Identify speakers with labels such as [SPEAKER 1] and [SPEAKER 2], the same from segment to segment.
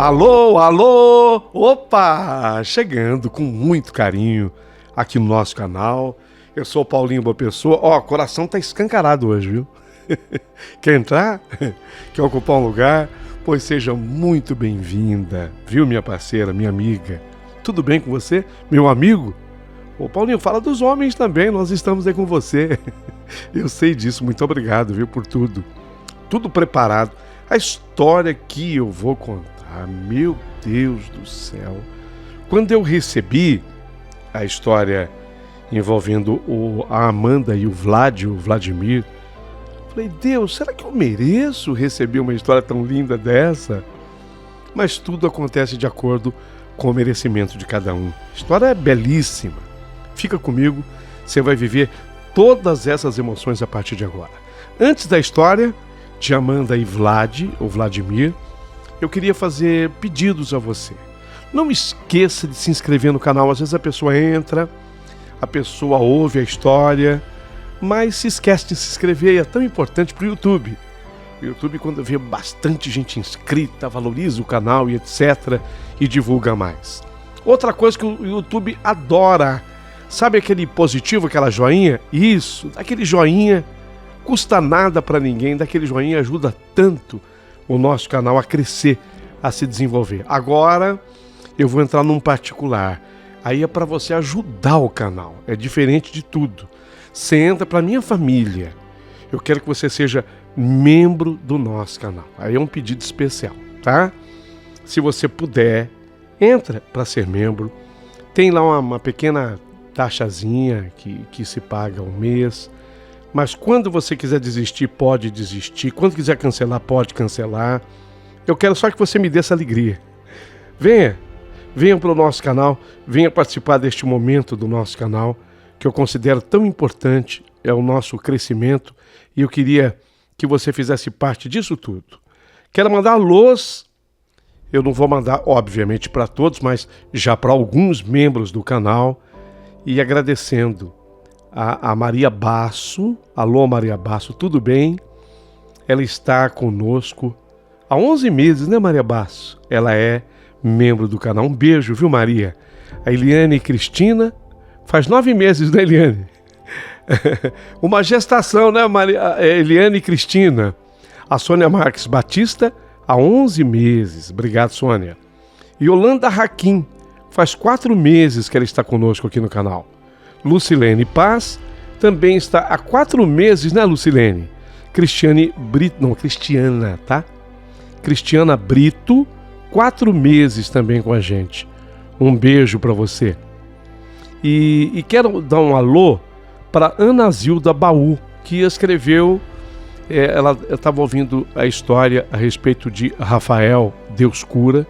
[SPEAKER 1] Alô, alô! Opa! Chegando com muito carinho aqui no nosso canal. Eu sou o Paulinho Boa Pessoa. Ó, o coração tá escancarado hoje, viu? Quer entrar? Quer ocupar um lugar? Pois seja muito bem-vinda, viu, minha parceira, minha amiga? Tudo bem com você, meu amigo? Ô, Paulinho, fala dos homens também, nós estamos aí com você. Eu sei disso, muito obrigado, viu, por tudo. Tudo preparado. A história que eu vou contar, meu Deus do céu. Quando eu recebi a história envolvendo a Amanda e o Vladimir, falei, Deus, será que eu mereço receber uma história tão linda dessa? Mas tudo acontece de acordo com o merecimento de cada um. A história é belíssima. Fica comigo, você vai viver todas essas emoções a partir de agora. Antes da história de Amanda e Vladimir, eu queria fazer pedidos a você. Não esqueça de se inscrever no canal. Às vezes a pessoa entra, a pessoa ouve a história, mas se esquece de se inscrever, e é tão importante para o YouTube. O YouTube, quando vê bastante gente inscrita, valoriza o canal e etc. e divulga mais. Outra coisa que o YouTube adora, sabe aquele positivo, aquela joinha? Isso, aquele joinha custa nada para ninguém, daquele joinha ajuda tanto o nosso canal a crescer, a se desenvolver. Agora eu vou entrar num particular. Aí é para você ajudar o canal. É diferente de tudo. Você entra para minha família. Eu quero que você seja membro do nosso canal. Aí é um pedido especial, tá? Se você puder, entra para ser membro. Tem lá uma pequena taxazinha que se paga um mês. Mas quando você quiser desistir, pode desistir. Quando quiser cancelar, pode cancelar. Eu quero só que você me dê essa alegria. Venha para o nosso canal, venha participar deste momento do nosso canal, que eu considero tão importante, é o nosso crescimento, e eu queria que você fizesse parte disso tudo. Quero mandar alôs, eu não vou mandar, obviamente, para todos, mas já para alguns membros do canal, e agradecendo a Maria Basso. Alô, Maria Basso, tudo bem? Ela está conosco há 11 meses, né, Maria Basso? Ela é membro do canal. Um beijo, viu, Maria? A Eliane Cristina, faz 9 meses, né, Eliane? Uma gestação, né, Eliane Cristina? A Sônia Marques Batista, há 11 meses. Obrigado, Sônia. E Yolanda Raquim, faz 4 meses que ela está conosco aqui no canal. Lucilene Paz também está há 4 meses, né, Lucilene? Cristiana, tá? Cristiana Brito, 4 meses também com a gente. Um beijo para você. E quero dar um alô para Ana Zilda Baú, que escreveu, ela estava ouvindo a história a respeito de Rafael, Deus cura.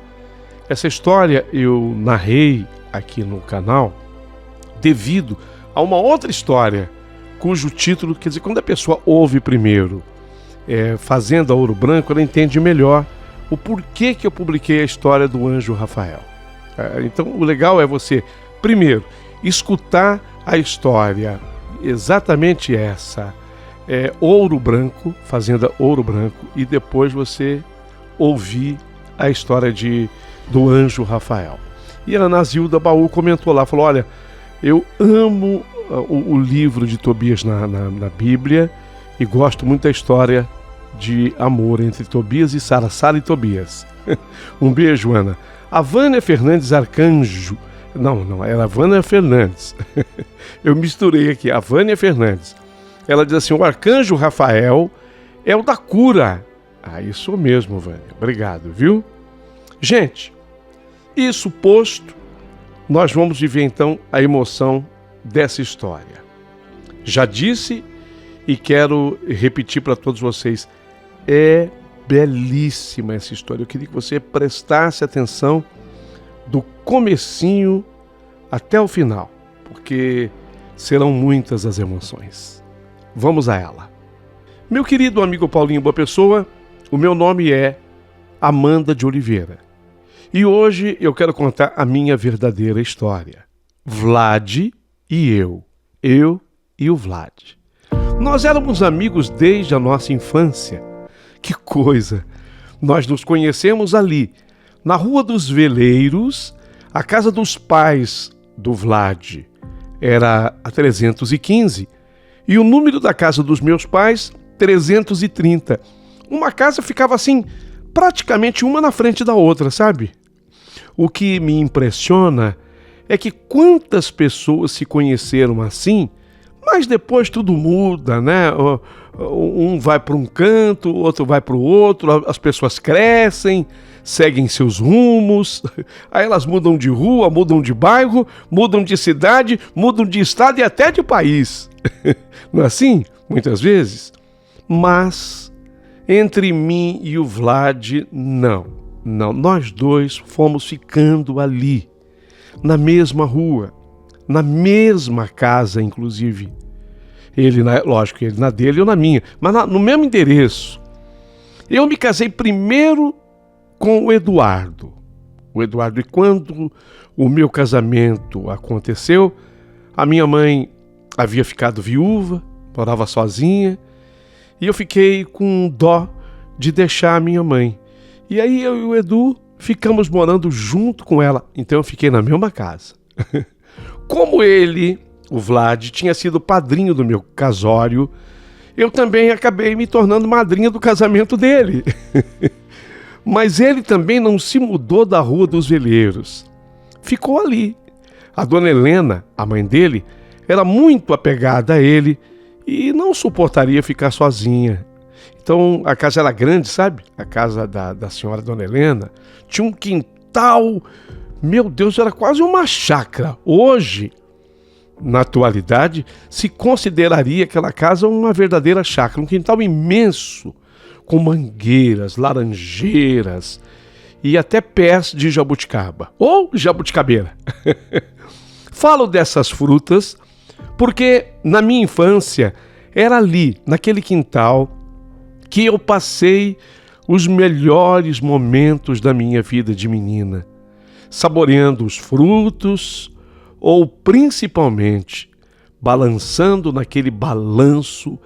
[SPEAKER 1] Essa história eu narrei aqui no canal devido a uma outra história, cujo título, quer dizer, quando a pessoa ouve primeiro Fazenda Ouro Branco, ela entende melhor o porquê que eu publiquei a história do anjo Rafael. Então o legal é você, primeiro, escutar a história, exatamente essa, Ouro Branco, Fazenda Ouro Branco, e depois você ouvir a história do anjo Rafael. E a Ana Zilda Baú comentou lá, falou, olha, eu amo o livro de Tobias na Bíblia e gosto muito da história de amor entre Tobias e Sara e Tobias. Um beijo, Ana. A Vânia Fernandes Arcanjo. Não, era a Vânia Fernandes. Eu misturei aqui, a Vânia Fernandes. Ela diz assim, o arcanjo Rafael é o da cura. Isso mesmo, Vânia. Obrigado, viu? Gente, isso posto, nós vamos viver então a emoção dessa história. Já disse e quero repetir para todos vocês, é belíssima essa história. Eu queria que você prestasse atenção do comecinho até o final, porque serão muitas as emoções. Vamos a ela. Meu querido amigo Paulinho Boa Pessoa, o meu nome é Amanda de Oliveira. E hoje eu quero contar a minha verdadeira história. Vlad e eu e o Vlad. Nós éramos amigos desde a nossa infância. Que coisa! Nós nos conhecemos ali, Na Rua dos Veleiros, a casa dos pais do Vlad era a 315 e o número da casa dos meus pais, 330. Uma casa ficava assim, praticamente uma na frente da outra, sabe? O que me impressiona é que quantas pessoas se conheceram assim, mas depois tudo muda, né? Um vai para um canto, o outro vai para o outro, as pessoas crescem, seguem seus rumos, aí elas mudam de rua, mudam de bairro, mudam de cidade, mudam de estado e até de país. Não é assim? Muitas vezes. Mas entre mim e o Vlad, não. Nós dois fomos ficando ali, na mesma rua, na mesma casa, inclusive. Ele, lógico, ele na dele e eu na minha, mas no mesmo endereço. Eu me casei primeiro com o Eduardo. E quando o meu casamento aconteceu, a minha mãe havia ficado viúva, morava sozinha, e eu fiquei com dó de deixar a minha mãe. E aí eu e o Edu ficamos morando junto com ela, então eu fiquei na mesma casa. Como ele, o Vlad, tinha sido padrinho do meu casório, eu também acabei me tornando madrinha do casamento dele. Mas ele também não se mudou da Rua dos Veleiros. Ficou ali. A dona Helena, a mãe dele, era muito apegada a ele e não suportaria ficar sozinha. Então a casa era grande, sabe? A casa da senhora dona Helena tinha um quintal, meu Deus, era quase uma chácara. Hoje, na atualidade, se consideraria aquela casa uma verdadeira chácara, um quintal imenso, com mangueiras, laranjeiras e até pés de jabuticaba, ou jabuticabeira. Falo dessas frutas porque na minha infância era ali, naquele quintal, que eu passei os melhores momentos da minha vida de menina, saboreando os frutos ou principalmente balançando naquele balanço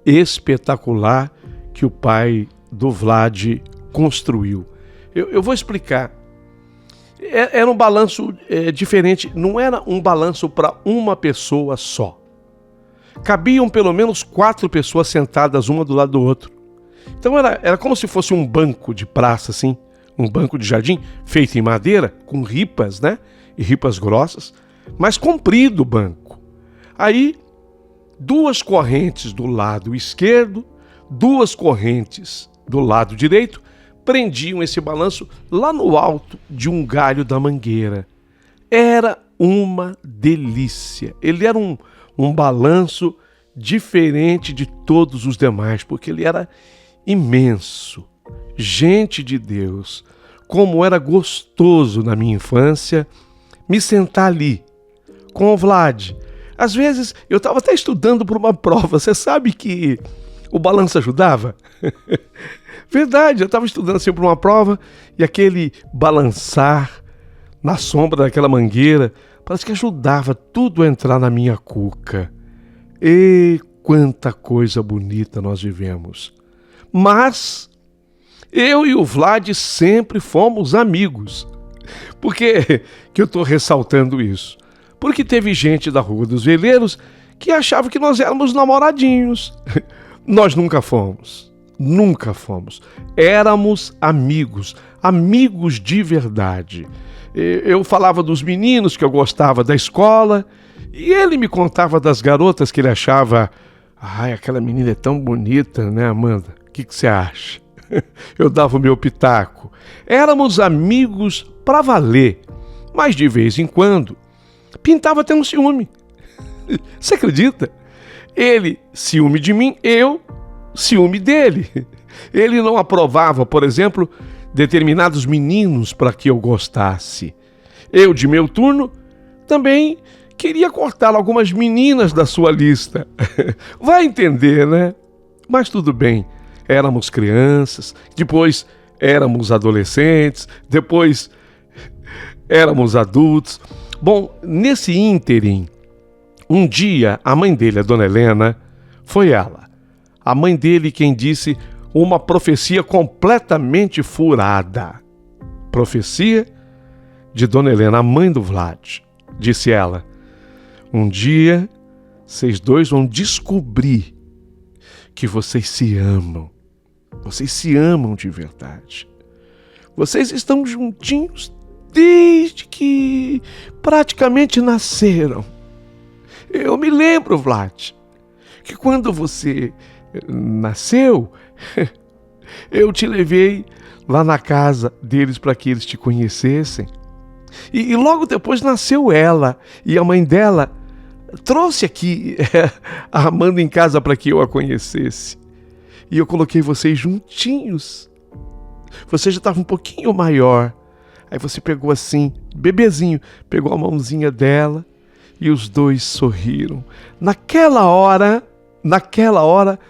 [SPEAKER 1] espetacular que o pai do Vlad construiu. Eu vou explicar. Era um balanço diferente, não era um balanço para uma pessoa só. Cabiam pelo menos 4 pessoas sentadas uma do lado do outro. Então era como se fosse um banco de praça, assim, um banco de jardim feito em madeira, com ripas, né? E ripas grossas, mas comprido o banco. Aí, 2 correntes do lado esquerdo, 2 correntes do lado direito, prendiam esse balanço lá no alto de um galho da mangueira. Era uma delícia. Ele era um balanço diferente de todos os demais, porque ele era imenso. Gente de Deus, como era gostoso na minha infância me sentar ali com o Vlad. Às vezes eu estava até estudando para uma prova. Você sabe que o balanço ajudava? Verdade, eu estava estudando assim para uma prova e aquele balançar na sombra daquela mangueira parece que ajudava tudo a entrar na minha cuca. E quanta coisa bonita nós vivemos. Mas eu e o Vlad sempre fomos amigos. Por que eu estou ressaltando isso? Porque teve gente da Rua dos Veleiros que achava que nós éramos namoradinhos. Nós nunca fomos. Nunca fomos. Éramos amigos. Amigos de verdade. Eu falava dos meninos que eu gostava da escola e ele me contava das garotas que ele achava... Ai, aquela menina é tão bonita, né, Amanda? O que você acha? Eu dava o meu pitaco. Éramos amigos pra valer. Mas de vez em quando, pintava até um ciúme. Você acredita? Ele ciúme de mim, eu ciúme dele. Ele não aprovava, por exemplo, determinados meninos para que eu gostasse. Eu, de meu turno, também queria cortar algumas meninas da sua lista. Vai entender, né? Mas tudo bem. Éramos crianças, depois éramos adolescentes, depois éramos adultos. Bom, nesse ínterim, um dia a mãe dele, a dona Helena, foi ela. A mãe dele quem disse uma profecia completamente furada. profecia de Dona Helena, a mãe do Vlad. Disse ela: um dia vocês dois vão descobrir que vocês se amam. Vocês se amam de verdade. Vocês estão juntinhos desde que praticamente nasceram. Eu me lembro, Vlad, que quando você nasceu, eu te levei lá na casa deles para que eles te conhecessem. E logo depois nasceu ela, e a mãe dela trouxe aqui a Amanda em casa para que eu a conhecesse. E eu coloquei vocês juntinhos. Você já estava um pouquinho maior. Aí você pegou assim, bebezinho, pegou a mãozinha dela e os dois sorriram. Naquela hora,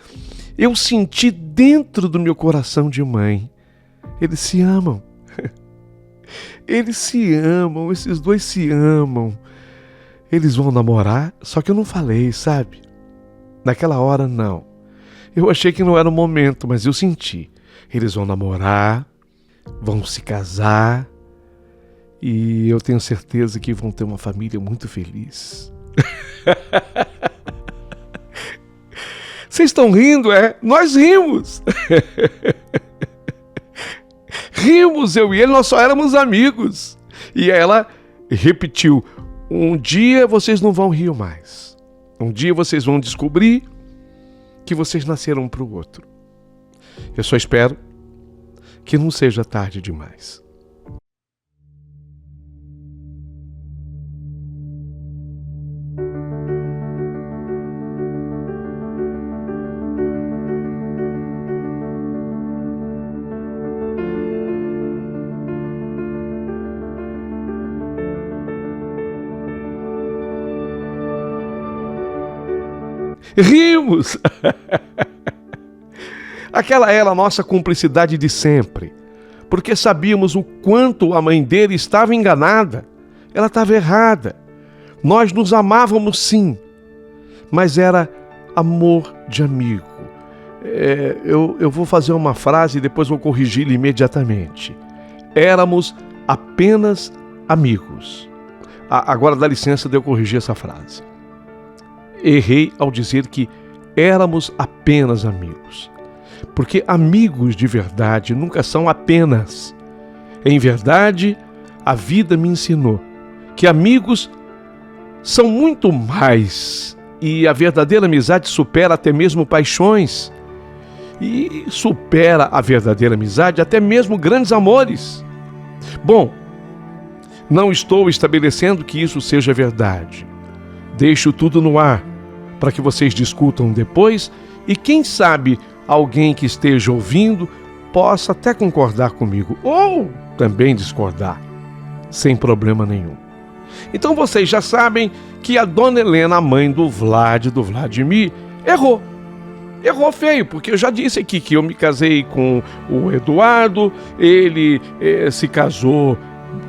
[SPEAKER 1] eu senti dentro do meu coração de mãe: eles se amam. Eles se amam, esses dois se amam. Eles vão namorar, só que eu não falei, sabe? Naquela hora, não. Eu achei que não era o momento, mas eu senti. Eles vão namorar, vão se casar, e eu tenho certeza que vão ter uma família muito feliz. Vocês estão rindo, é? Nós rimos. Rimos, eu e ele, nós só éramos amigos. E ela repetiu: um dia vocês não vão rir mais. Um dia vocês vão descobrir que vocês nasceram um para o outro. Eu só espero que não seja tarde demais. Rimos! Aquela era a nossa cumplicidade de sempre, porque sabíamos o quanto a mãe dele estava enganada. Ela estava errada. Nós nos amávamos sim, mas era amor de amigo. Eu vou fazer uma frase e depois vou corrigi-la imediatamente. Éramos apenas amigos. Agora dá licença de eu corrigir essa frase. Errei ao dizer que éramos apenas amigos. Porque amigos de verdade nunca são apenas. Em verdade, a vida me ensinou que amigos são muito mais. E a verdadeira amizade supera até mesmo paixões. E supera a verdadeira amizade até mesmo grandes amores. Bom, não estou estabelecendo que isso seja verdade. Deixo tudo no ar para que vocês discutam depois e quem sabe alguém que esteja ouvindo possa até concordar comigo ou também discordar, sem problema nenhum. Então vocês já sabem que a Dona Helena, a mãe do Vladimir, errou. Errou feio, porque eu já disse aqui que eu me casei com o Eduardo, ele se casou,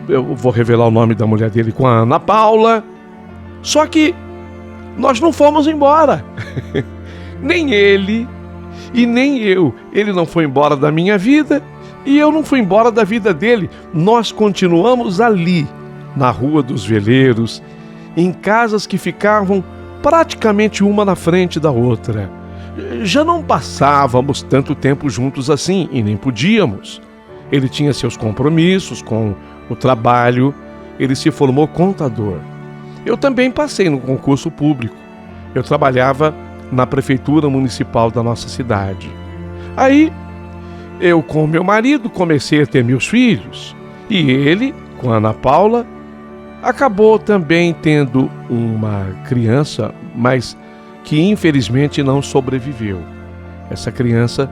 [SPEAKER 1] eu vou revelar o nome da mulher dele, com a Ana Paula. Só que nós não fomos embora. Nem ele e nem eu. Ele não foi embora da minha vida e eu não fui embora da vida dele. Nós continuamos ali, na Rua dos Veleiros, em casas que ficavam praticamente uma na frente da outra. Já não passávamos tanto tempo juntos assim e nem podíamos. Ele tinha seus compromissos com o trabalho, ele se formou contador. Eu também passei no concurso público. Eu trabalhava na prefeitura municipal da nossa cidade. Aí, eu com meu marido comecei a ter meus filhos. E ele, com a Ana Paula, acabou também tendo uma criança, mas que infelizmente não sobreviveu. Essa criança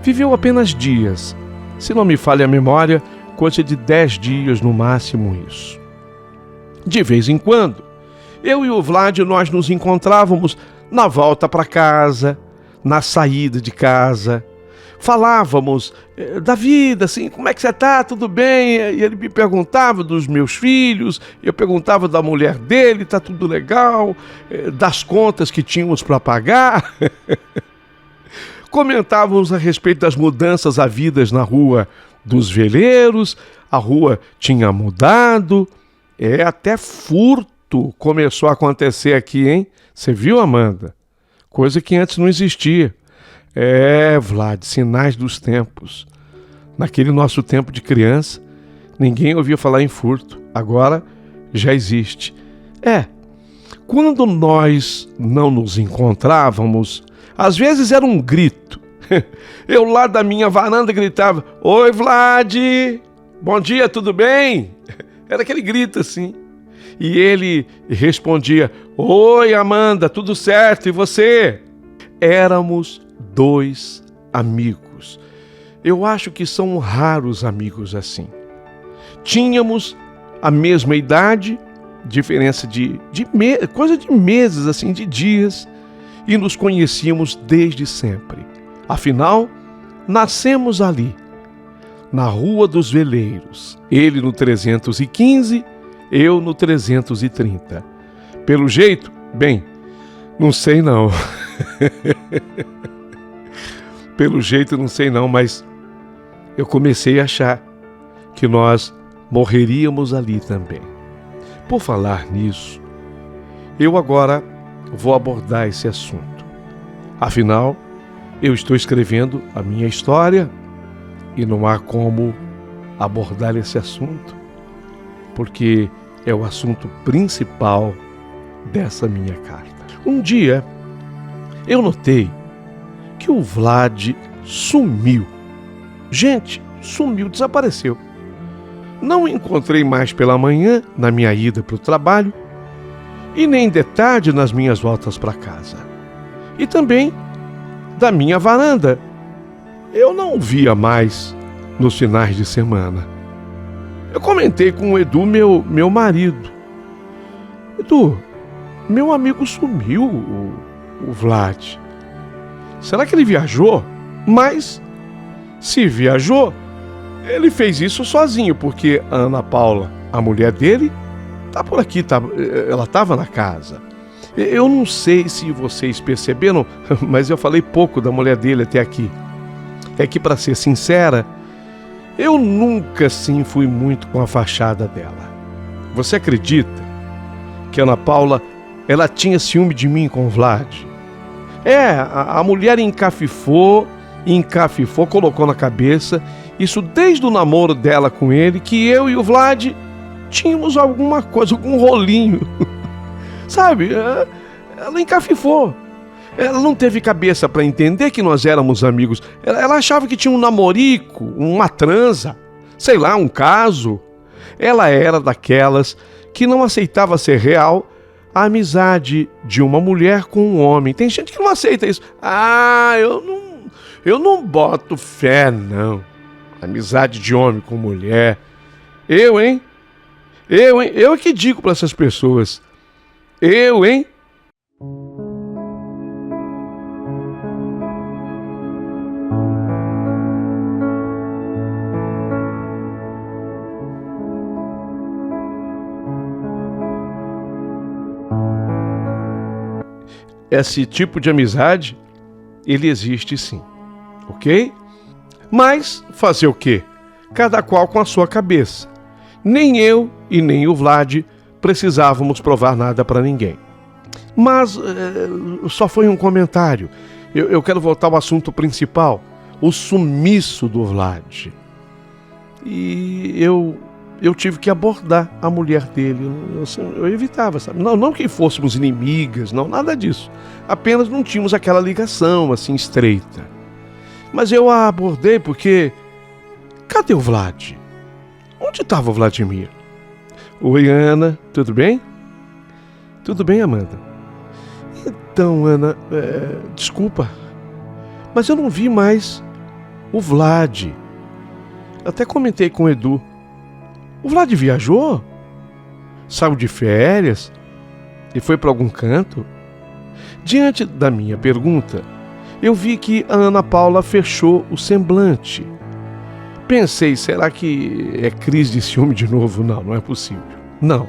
[SPEAKER 1] viveu apenas dias. Se não me falha a memória, coisa de 10 dias no máximo isso. De vez em quando, eu e o Vlad, nós nos encontrávamos na volta para casa, na saída de casa. Falávamos da vida, assim, como é que você está? Tudo bem? E ele me perguntava dos meus filhos, eu perguntava da mulher dele, está tudo legal? Das contas que tínhamos para pagar. Comentávamos a respeito das mudanças havidas na Rua dos Veleiros, a rua tinha mudado, até furto começou a acontecer aqui, hein? Você viu, Amanda? Coisa que antes não existia. Vlad, sinais dos tempos. Naquele nosso tempo de criança, ninguém ouvia falar em furto. Agora já existe. Quando nós não nos encontrávamos, às vezes era um grito. Eu lá da minha varanda gritava: "Oi, Vlad! Bom dia, tudo bem?" Era aquele grito assim. E ele respondia: "Oi, Amanda, tudo certo, e você?" Éramos dois amigos. Eu acho que são raros amigos assim. Tínhamos a mesma idade, diferença coisa de meses, assim, de dias, e nos conhecíamos desde sempre. Afinal, nascemos ali, na Rua dos Veleiros, ele no 315, eu no 330. Pelo jeito, não sei não. Pelo jeito, não sei não, mas eu comecei a achar que nós morreríamos ali também. Por falar nisso, eu agora vou abordar esse assunto. Afinal, eu estou escrevendo a minha história e não há como abordar esse assunto, porque é o assunto principal dessa minha carta. Um dia, eu notei que o Vlad sumiu. Gente, sumiu, desapareceu. Não o encontrei mais pela manhã, na minha ida para o trabalho, e nem de tarde nas minhas voltas para casa. E também da minha varanda. Eu não o via mais nos finais de semana. Eu comentei com o Edu, meu marido. Edu, meu amigo sumiu, o Vlad. Será que ele viajou? Mas, se viajou, ele fez isso sozinho, porque a Ana Paula, a mulher dele, tá por aqui, ela estava na casa. Eu não sei se vocês perceberam, mas eu falei pouco da mulher dele até aqui. É que, para ser sincera, eu nunca assim fui muito com a fachada dela. Você acredita que a Ana Paula, ela tinha ciúme de mim com o Vlad? A mulher encafifou, colocou na cabeça, isso desde o namoro dela com ele, que eu e o Vlad tínhamos alguma coisa, algum rolinho. Sabe? Ela encafifou. Ela não teve cabeça para entender que nós éramos amigos. Ela achava que tinha um namorico, uma transa, sei lá, um caso. Ela era daquelas que não aceitava ser real a amizade de uma mulher com um homem. Tem gente que não aceita isso. Eu não boto fé, não. Amizade de homem com mulher. Eu é que digo para essas pessoas. Esse tipo de amizade, ele existe sim, ok? Mas fazer o quê? Cada qual com a sua cabeça. Nem eu e nem o Vlad precisávamos provar nada para ninguém. Mas só foi um comentário. Eu quero voltar ao assunto principal, o sumiço do Vlad. E eu tive que abordar a mulher dele. Eu evitava, sabe? Não que fôssemos inimigas, não, nada disso. Apenas não tínhamos aquela ligação assim estreita. Mas eu a abordei porque... Cadê o Vlad? Onde estava o Vladimir? Oi, Ana, tudo bem? Tudo bem, Amanda? Então, Ana, desculpa, mas eu não vi mais o Vlad. Até comentei com o Edu. O Vlad viajou? Saiu de férias? E foi para algum canto? Diante da minha pergunta, eu vi que a Ana Paula fechou o semblante. Pensei, será que é crise de ciúme de novo? Não é possível. Não.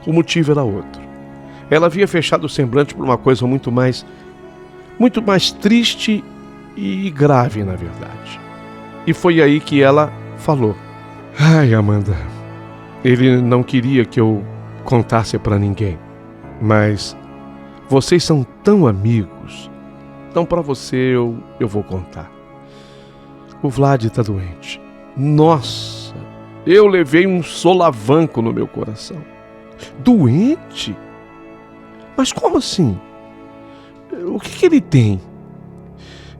[SPEAKER 1] O motivo era outro. Ela havia fechado o semblante por uma coisa muito mais triste e grave, na verdade. E foi aí que ela falou. Ai, Amanda, ele não queria que eu contasse pra ninguém, mas vocês são tão amigos, então pra você eu vou contar. O Vlad tá doente. Nossa, eu levei um solavanco no meu coração. Doente? Mas como assim? O que ele tem?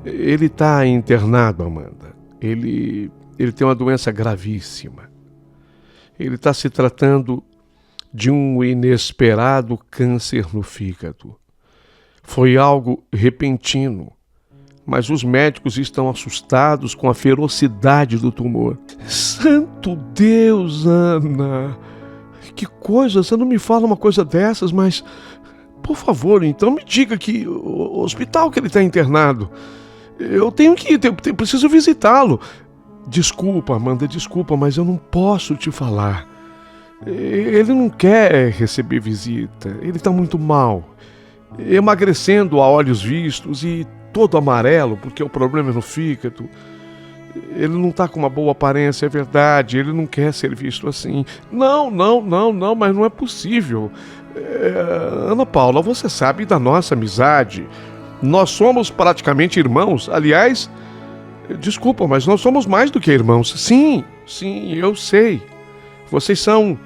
[SPEAKER 1] Ele tá internado, Amanda. Ele tem uma doença gravíssima. Ele está se tratando de um inesperado câncer no fígado. Foi algo repentino, mas os médicos estão assustados com a ferocidade do tumor. Santo Deus, Ana! Que coisa, você não me fala uma coisa dessas, mas... Por favor, então me diga que o hospital que ele está internado. Eu tenho que ir, eu preciso visitá-lo. Desculpa, Amanda, desculpa, mas eu não posso te falar. Ele não quer receber visita, ele está muito mal. Emagrecendo a olhos vistos e todo amarelo, porque o problema é no fígado. Ele não está com uma boa aparência, é verdade, ele não quer ser visto assim. Não, mas não é possível. Ana Paula, você sabe da nossa amizade. Nós somos praticamente irmãos. Aliás, desculpa, mas nós somos mais do que irmãos. Sim, eu sei. Vocês são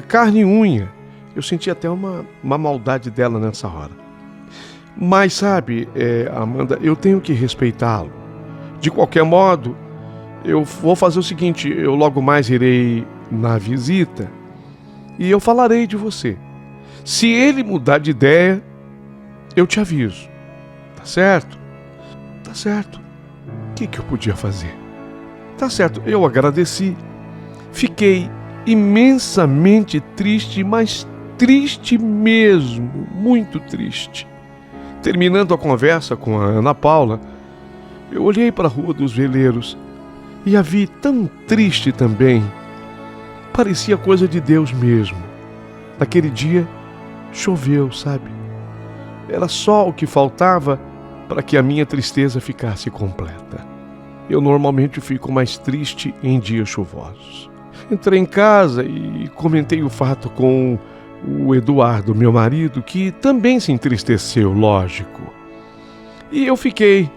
[SPEAKER 1] carne e unha. Eu senti até uma maldade dela nessa hora. Mas sabe, Amanda, eu tenho que respeitá-lo. De qualquer modo, eu vou fazer o seguinte, eu logo mais irei na visita e eu falarei de você. Se ele mudar de ideia, eu te aviso. Tá certo? Tá certo. O que eu podia fazer? Tá certo, eu agradeci. Fiquei imensamente triste, mas triste mesmo, muito triste. Terminando a conversa com a Ana Paula, eu olhei para a Rua dos Veleiros e a vi tão triste também. Parecia coisa de Deus mesmo. Naquele dia, choveu, sabe? Era só o que faltava para que a minha tristeza ficasse completa. Eu normalmente fico mais triste em dias chuvosos. Entrei em casa e comentei o fato com o Eduardo, meu marido, que também se entristeceu, lógico. E eu fiquei,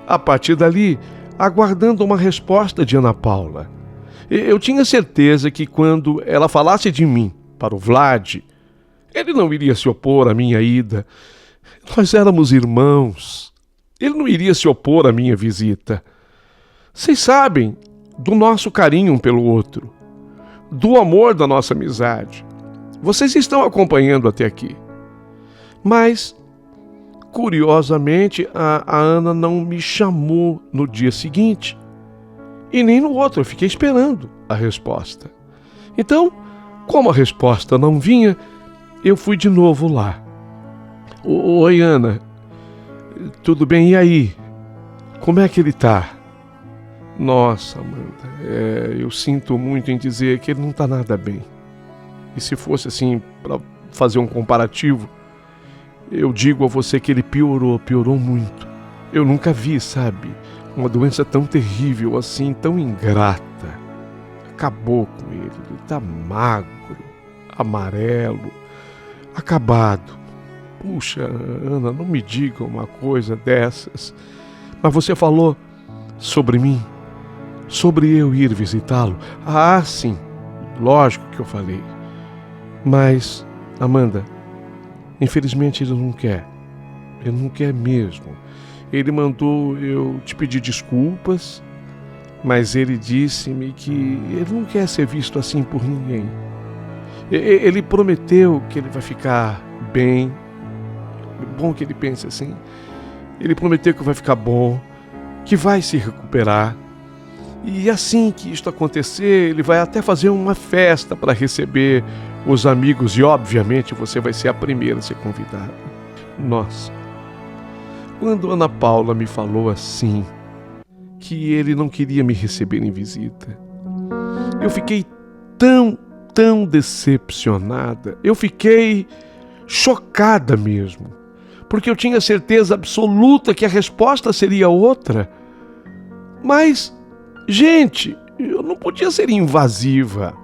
[SPEAKER 1] a partir dali, aguardando uma resposta de Ana Paula. Eu tinha certeza que quando ela falasse de mim para o Vlad, ele não iria se opor à minha ida. Nós éramos irmãos. Ele não iria se opor à minha visita. Vocês sabem do nosso carinho um pelo outro, do amor da nossa amizade. Vocês estão acompanhando até aqui. Mas, curiosamente, a Ana não me chamou no dia seguinte. E nem no outro, eu fiquei esperando a resposta. Então, como a resposta não vinha, eu fui de novo lá. Oi, Ana. Tudo bem? E aí? Como é que ele tá? Nossa, Amanda, eu sinto muito em dizer que ele não tá nada bem. E se fosse assim, para fazer um comparativo, eu digo a você que ele piorou muito. Eu nunca vi, sabe, uma doença tão terrível assim, tão ingrata. Acabou com ele tá magro, amarelo, acabado. Puxa, Ana, não me diga uma coisa dessas. Mas você falou sobre mim, sobre eu ir visitá-lo. Ah, sim, lógico que eu falei. Mas, Amanda, infelizmente ele não quer. Ele não quer mesmo. Ele mandou eu te pedir desculpas, mas ele disse-me que ele não quer ser visto assim por ninguém. Ele prometeu que ele vai ficar bem. É bom que ele pense assim. Ele prometeu que vai ficar bom, que vai se recuperar. E assim que isto acontecer, ele vai até fazer uma festa para receber os amigos e, obviamente, você vai ser a primeira a ser convidada. Nossa, quando Ana Paula me falou assim, que ele não queria me receber em visita, eu fiquei tão decepcionada. Eu fiquei chocada mesmo, porque eu tinha certeza absoluta que a resposta seria outra. Mas, gente, eu não podia ser invasiva.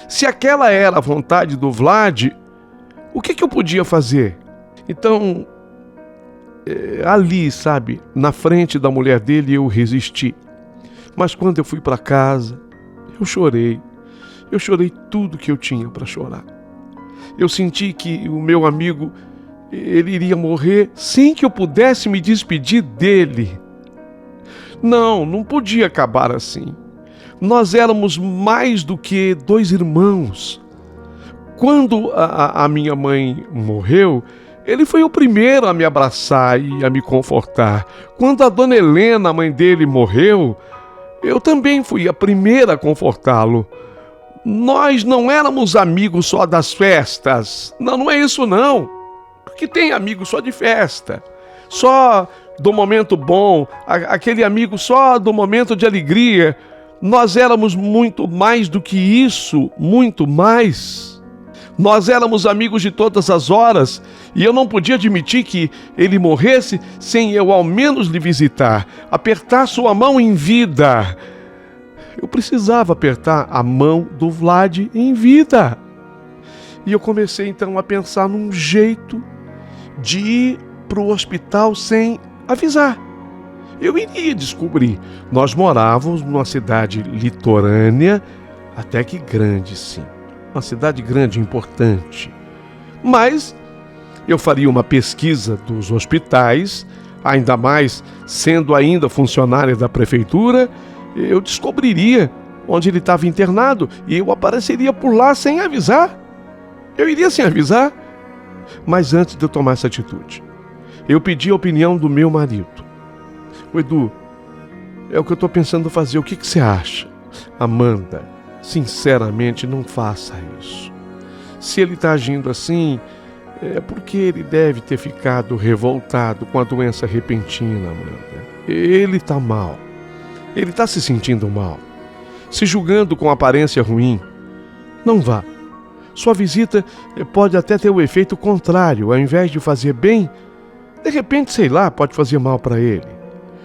[SPEAKER 1] Se aquela era a vontade do Vlad, o que eu podia fazer? Então, ali, sabe, na frente da mulher dele, eu resisti. Mas quando eu fui para casa, eu chorei. Eu chorei tudo que eu tinha para chorar. Eu senti que o meu amigo, ele iria morrer sem que eu pudesse me despedir dele. Não podia acabar assim. Nós éramos mais do que 2 irmãos. Quando a minha mãe morreu, ele foi o primeiro a me abraçar e a me confortar. Quando a dona Helena, a mãe dele, morreu, eu também fui a primeira a confortá-lo. Nós não éramos amigos só das festas. Não é isso não. Porque tem amigo só de festa. Só do momento bom, aquele amigo só do momento de alegria. Nós éramos muito mais do que isso, muito mais. Nós éramos amigos de todas as horas e eu não podia admitir que ele morresse sem eu ao menos lhe visitar, apertar sua mão em vida. Eu precisava apertar a mão do Vlad em vida. E eu comecei então a pensar num jeito de ir para o hospital sem avisar. Eu iria descobrir. Nós morávamos numa cidade litorânea, até que grande, sim. Uma cidade grande e importante. Mas eu faria uma pesquisa dos hospitais, ainda mais sendo ainda funcionária da prefeitura, eu descobriria onde ele estava internado e eu apareceria por lá sem avisar. Eu iria sem avisar. Mas antes de eu tomar essa atitude, eu pedi a opinião do meu marido. Edu, é o que eu estou pensando fazer, o que você acha? Amanda, sinceramente, não faça isso. Se ele está agindo assim, é porque ele deve ter ficado revoltado com a doença repentina, Amanda. Ele está mal. Ele está se sentindo mal, se julgando com aparência ruim. Não vá. Sua visita pode até ter o efeito contrário. Ao invés de fazer bem, de repente, sei lá, pode fazer mal para ele.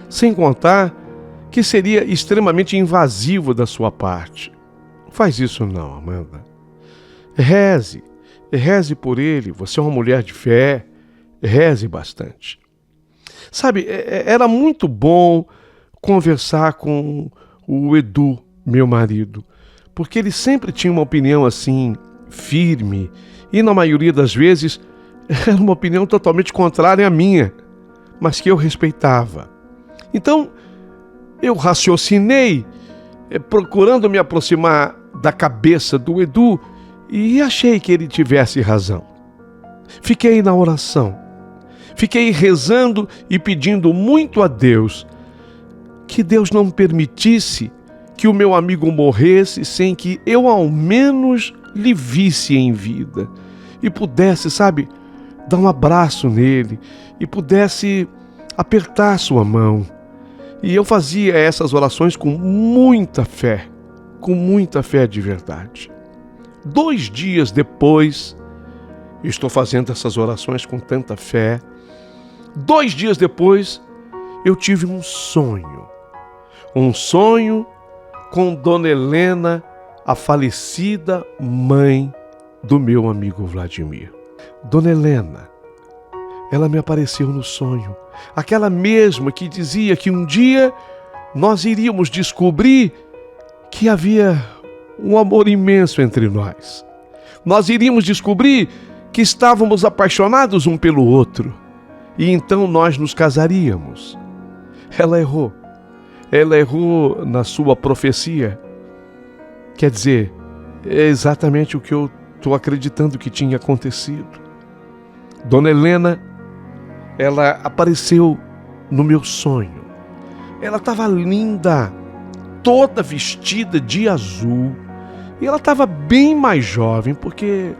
[SPEAKER 1] Sem contar que seria extremamente invasivo da sua parte. Faz isso não, Amanda. Reze por ele. Você é uma mulher de fé. Reze bastante. Sabe, era muito bom conversar com o Edu, meu marido, porque ele sempre tinha uma opinião assim, firme, e na maioria das vezes era uma opinião totalmente contrária à minha, mas que eu respeitava. Então, eu raciocinei, procurando me aproximar da cabeça do Edu, e achei que ele tivesse razão. Fiquei na oração, fiquei rezando e pedindo muito a Deus que Deus não permitisse que o meu amigo morresse sem que eu ao menos lhe visse em vida e pudesse, sabe, dar um abraço nele e pudesse apertar sua mão. E eu fazia essas orações com muita fé de verdade. 2 dias depois, estou fazendo essas orações com tanta fé. 2 dias depois, eu tive um sonho com Dona Helena, a falecida mãe do meu amigo Vladimir. Dona Helena, ela me apareceu no sonho, aquela mesma que dizia que um dia nós iríamos descobrir que havia um amor imenso entre nós. Nós iríamos descobrir que estávamos apaixonados um pelo outro e então nós nos casaríamos. Ela errou na sua profecia. Quer dizer, é exatamente o que eu estou acreditando que tinha acontecido. Dona Helena, ela apareceu no meu sonho. Ela estava linda, toda vestida de azul. E ela estava bem mais jovem, porque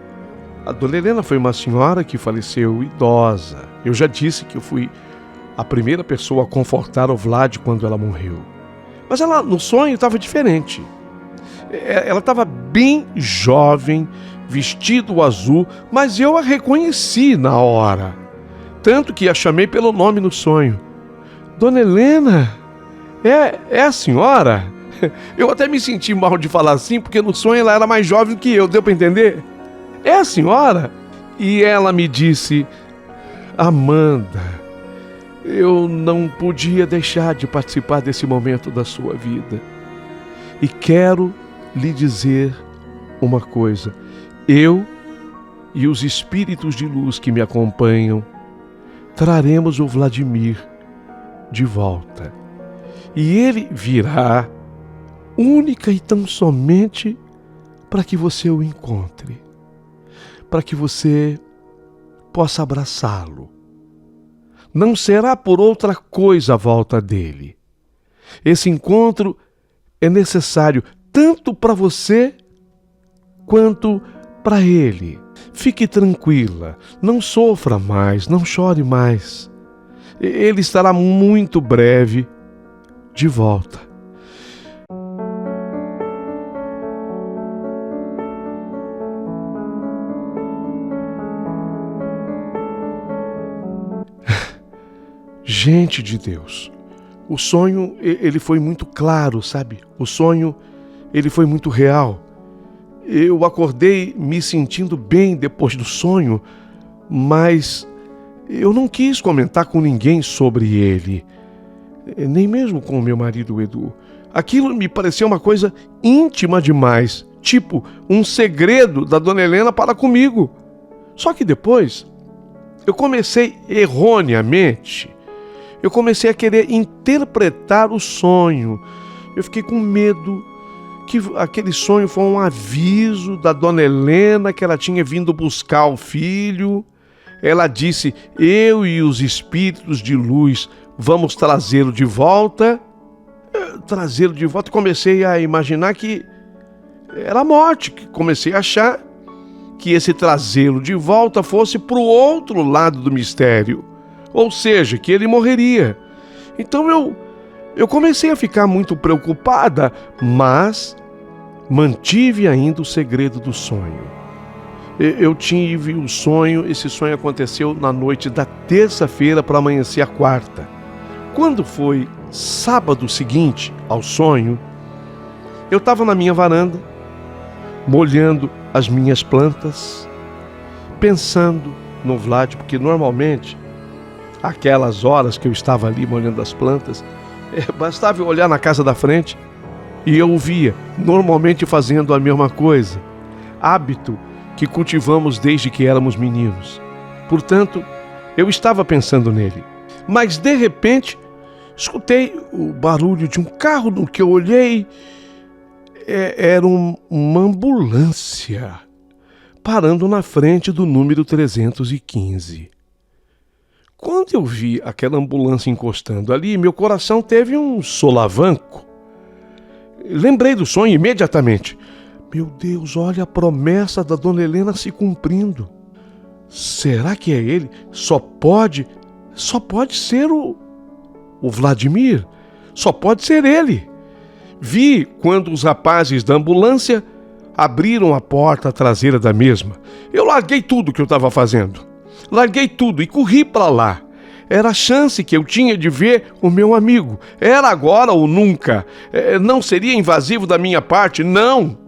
[SPEAKER 1] a Dona Helena foi uma senhora que faleceu idosa. Eu já disse que eu fui a primeira pessoa a confortar o Vlad quando ela morreu. Mas ela, no sonho, estava diferente. Ela estava bem jovem, vestido azul, mas eu a reconheci na hora. Tanto que a chamei pelo nome no sonho. Dona Helena, é a senhora? Eu até me senti mal de falar assim, porque no sonho ela era mais jovem que eu, deu para entender? É a senhora? E ela me disse: Amanda, eu não podia deixar de participar desse momento da sua vida. E quero lhe dizer uma coisa. Eu e os espíritos de luz que me acompanham traremos o Vladimir de volta. E ele virá única e tão somente para que você o encontre, para que você possa abraçá-lo. Não será por outra coisa a volta dele. Esse encontro é necessário tanto para você quanto para ele. Fique tranquila, não sofra mais, não chore mais. Ele estará muito breve de volta. Gente de Deus, o sonho ele foi muito claro, sabe? O sonho ele foi muito real. Eu acordei me sentindo bem depois do sonho, mas eu não quis comentar com ninguém sobre ele, nem mesmo com o meu marido Edu. Aquilo me pareceu uma coisa íntima demais, tipo um segredo da Dona Helena para comigo. Só que depois eu comecei erroneamente, eu comecei a querer interpretar o sonho. Eu fiquei com medo que aquele sonho foi um aviso da Dona Helena que ela tinha vindo buscar o filho. Ela disse: eu e os espíritos de luz vamos trazê-lo de volta. Trazê-lo de volta. Comecei a imaginar que era a morte. Comecei a achar que esse trazê-lo de volta fosse para o outro lado do mistério. Ou seja, que ele morreria. Então eu comecei a ficar muito preocupada, mas mantive ainda o segredo do sonho. Eu tive um sonho, esse sonho aconteceu na noite da terça-feira para amanhecer a quarta. Quando foi sábado seguinte ao sonho, eu estava na minha varanda, molhando as minhas plantas, pensando no Vlad, porque normalmente, aquelas horas que eu estava ali molhando as plantas, bastava eu olhar na casa da frente e eu o via, normalmente fazendo a mesma coisa. Hábito que cultivamos desde que éramos meninos. Portanto, eu estava pensando nele. Mas, de repente, escutei o barulho de um carro. No que eu olhei, era uma ambulância parando na frente do número 315. Quando eu vi aquela ambulância encostando ali, meu coração teve um solavanco. Lembrei do sonho imediatamente. Meu Deus, olha a promessa da Dona Helena se cumprindo. Será que é ele? Só pode ser o Vladimir. Só pode ser ele. Vi quando os rapazes da ambulância abriram a porta traseira da mesma. Eu larguei tudo que eu estava fazendo. Larguei tudo e corri para lá. Era a chance que eu tinha de ver o meu amigo. Era agora ou nunca. Não seria invasivo da minha parte, não,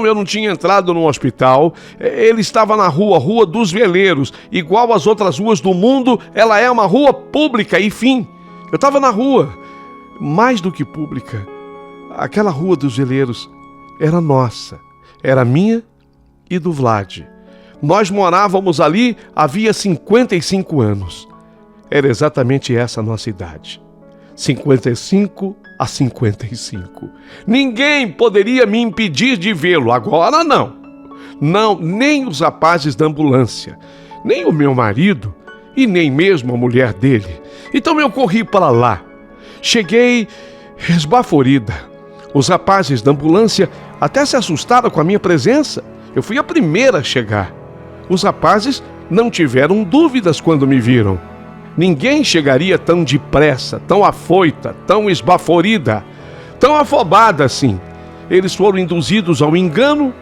[SPEAKER 1] eu não tinha entrado no hospital. Ele estava na Rua dos Veleiros. Igual às outras ruas do mundo, ela é uma rua pública e fim. Eu estava na rua, mais do que pública. Aquela Rua dos Veleiros era nossa, era minha e do Vlad. Nós morávamos ali havia 55 anos. Era exatamente essa a nossa idade. 55 a 55. Ninguém poderia me impedir de vê-lo. Agora não. Não, nem os rapazes da ambulância, nem o meu marido e nem mesmo a mulher dele. Então eu corri para lá. Cheguei esbaforida. Os rapazes da ambulância até se assustaram com a minha presença. Eu fui a primeira a chegar. Os rapazes não tiveram dúvidas quando me viram. Ninguém chegaria tão depressa, tão afoita, tão esbaforida, tão afobada assim. Eles foram induzidos ao engano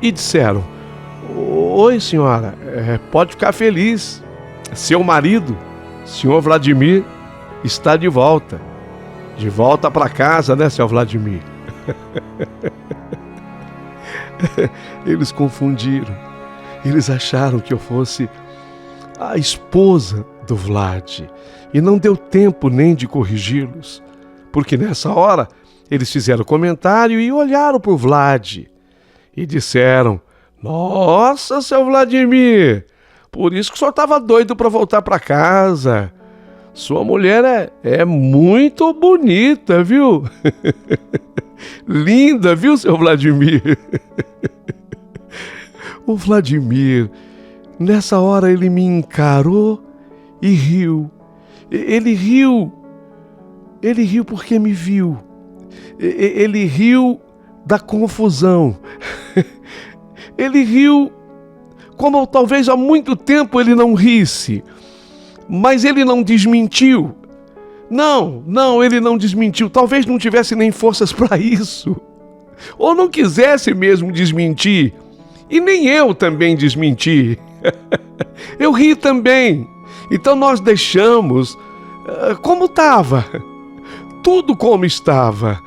[SPEAKER 1] e disseram: oi, senhora, pode ficar feliz. Seu marido, senhor Vladimir, está de volta. De volta para casa, né, seu Vladimir? Eles confundiram. Eles acharam que eu fosse a esposa do Vlad. E não deu tempo nem de corrigi-los. Porque nessa hora eles fizeram comentário e olharam para o Vlad. E disseram: "Nossa, seu Vladimir, por isso que o senhor estava doido para voltar para casa. Sua mulher é muito bonita, viu? Linda, viu, seu Vladimir?" O Vladimir, nessa hora, ele me encarou e riu. Ele riu porque me viu. Ele riu da confusão. Ele riu como talvez há muito tempo ele não risse. Mas ele não desmentiu. Não, ele não desmentiu. Talvez não tivesse nem forças para isso. Ou não quisesse mesmo desmentir. E nem eu também desmenti. Eu ri também. Então nós deixamos como estava. Tudo como estava.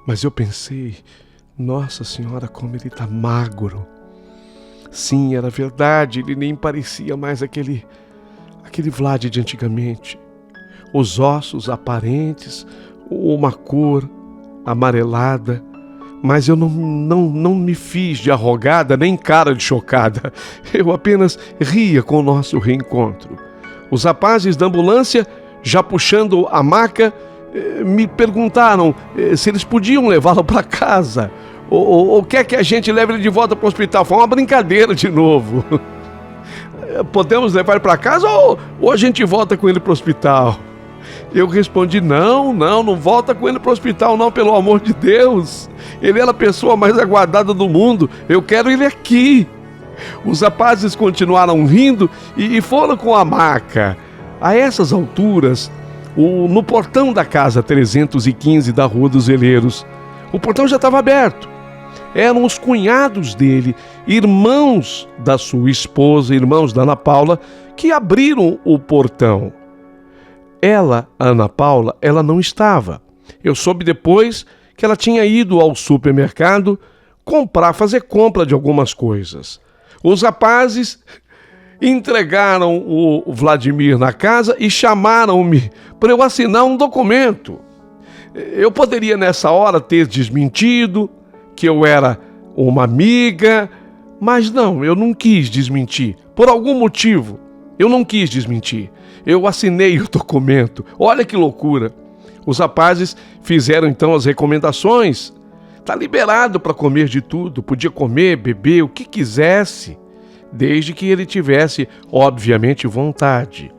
[SPEAKER 1] Mas eu pensei: nossa senhora, como ele está magro. Sim, era verdade. Ele nem parecia mais aquele Vlad de antigamente. Os ossos aparentes, uma cor amarelada. Mas eu não me fiz de arrogada nem cara de chocada. Eu apenas ria com o nosso reencontro. Os rapazes da ambulância, já puxando a maca, me perguntaram se eles podiam levá-lo para casa. Ou quer que a gente leve ele de volta para o hospital. Foi uma brincadeira de novo. Podemos levar ele para casa ou a gente volta com ele para o hospital? Eu respondi: não volta com ele para o hospital não, pelo amor de Deus. Ele era a pessoa mais aguardada do mundo, eu quero ele aqui. Os rapazes continuaram rindo e foram com a maca. A essas alturas, no portão da casa 315 da Rua dos Veleiros, o portão já estava aberto. Eram os cunhados dele, irmãos da sua esposa, irmãos da Ana Paula, que abriram o portão. Ela, Ana Paula, ela não estava. Eu soube depois que ela tinha ido ao supermercado fazer compra de algumas coisas. Os rapazes entregaram o Vladimir na casa e chamaram-me para eu assinar um documento. Eu poderia nessa hora ter desmentido que eu era uma amiga, mas não, eu não quis desmentir. Por algum motivo, eu não quis desmentir. Eu assinei o documento. Olha que loucura. Os rapazes fizeram então as recomendações. Está liberado para comer de tudo. Podia comer, beber, o que quisesse, desde que ele tivesse, obviamente, vontade.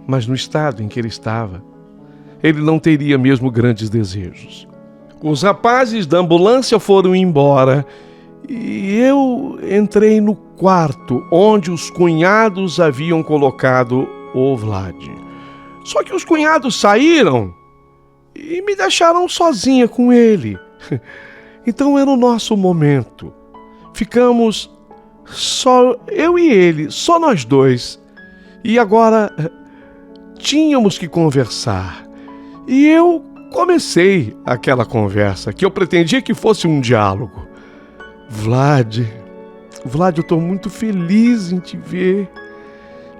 [SPEAKER 1] Mas no estado em que ele estava, ele não teria mesmo grandes desejos. Os rapazes da ambulância foram embora e eu entrei no quarto onde os cunhados haviam colocado o Vlad. Só que os cunhados saíram e me deixaram sozinha com ele. Então era o nosso momento. Ficamos só eu e ele, só nós dois. E agora tínhamos que conversar. E eu comecei aquela conversa que eu pretendia que fosse um diálogo. Vlad, eu estou muito feliz em te ver,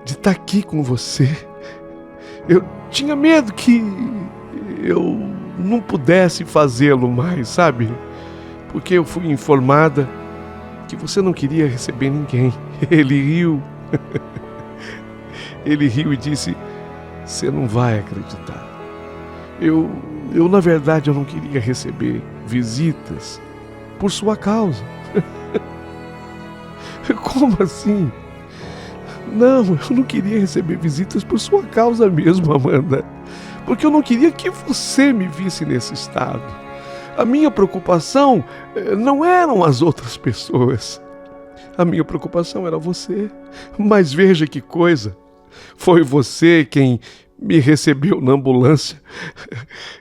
[SPEAKER 1] de estar aqui com você. Eu tinha medo que eu não pudesse fazê-lo mais, sabe? Porque eu fui informada que você não queria receber ninguém. Ele riu. Ele riu e disse: "Você não vai acreditar. Eu, na verdade, eu não queria receber visitas por sua causa." Como assim? Não, eu não queria receber visitas por sua causa mesmo, Amanda. Porque eu não queria que você me visse nesse estado. A minha preocupação não eram as outras pessoas. A minha preocupação era você. Mas veja que coisa. Foi você quem me recebeu na ambulância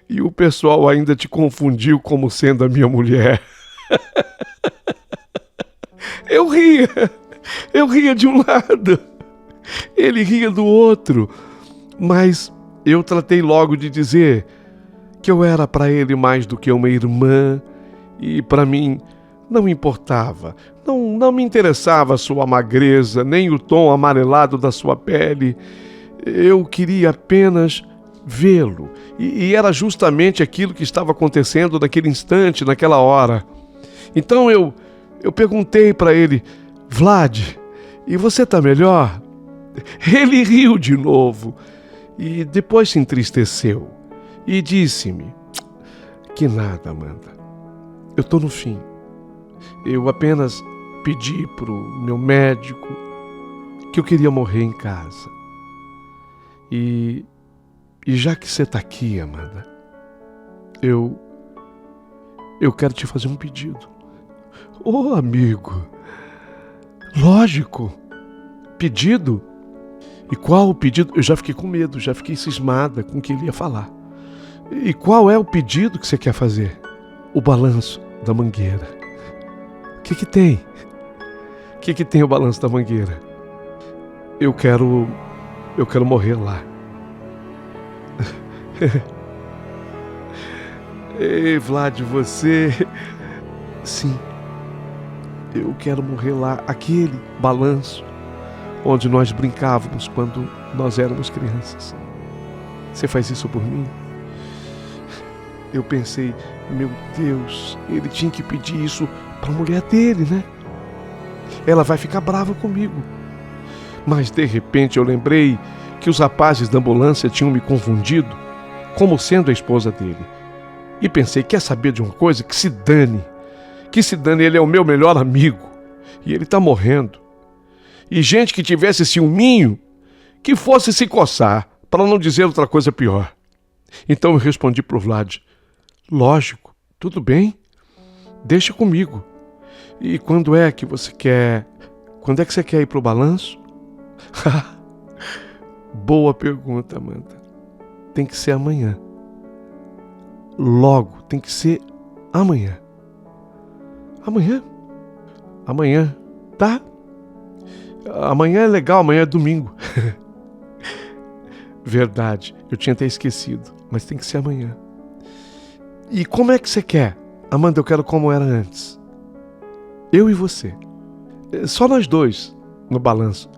[SPEAKER 1] e o pessoal ainda te confundiu como sendo a minha mulher. Eu ria de um lado, ele ria do outro, mas eu tratei logo de dizer que eu era para ele mais do que uma irmã, E para mim não importava, não me interessava a sua magreza, nem o tom amarelado da sua pele. Eu queria apenas vê-lo. E era justamente aquilo que estava acontecendo naquele instante, naquela hora. Então eu perguntei para ele: Vlad, e você está melhor? Ele riu de novo e depois se entristeceu e disse-me: que nada, Amanda. Eu estou no fim. Eu apenas pedi para o meu médico que eu queria morrer em casa. E já que você está aqui, Amanda, eu quero te fazer um pedido. Ô, amigo, lógico, pedido? E qual o pedido? Eu já fiquei com medo, já fiquei cismada com o que ele ia falar. E qual é o pedido que você quer fazer? O balanço da mangueira. O que tem? O que tem o balanço da mangueira? Eu quero morrer lá. Ei, Vlad, você... Sim, eu quero morrer lá. Aquele balanço onde nós brincávamos quando nós éramos crianças. Você faz isso por mim? Eu pensei, meu Deus, ele tinha que pedir isso para a mulher dele, né? Ela vai ficar brava comigo. Mas de repente eu lembrei que os rapazes da ambulância tinham me confundido como sendo a esposa dele. E pensei, quer saber de uma coisa? Que se dane. Que se dane, ele é o meu melhor amigo. E ele está morrendo. E gente que tivesse ciúminho, que fosse se coçar, para não dizer outra coisa pior. Então eu respondi pro Vlad: lógico, tudo bem, deixa comigo. E quando é que você quer ir pro balanço? Boa pergunta, Amanda. Tem que ser amanhã. Logo, tem que ser amanhã. Amanhã? Amanhã, tá? Amanhã é legal, amanhã é domingo. Verdade, eu tinha até esquecido, mas tem que ser amanhã. E como é que você quer? Amanda, eu quero como era antes. Eu e você. Só nós dois no balanço.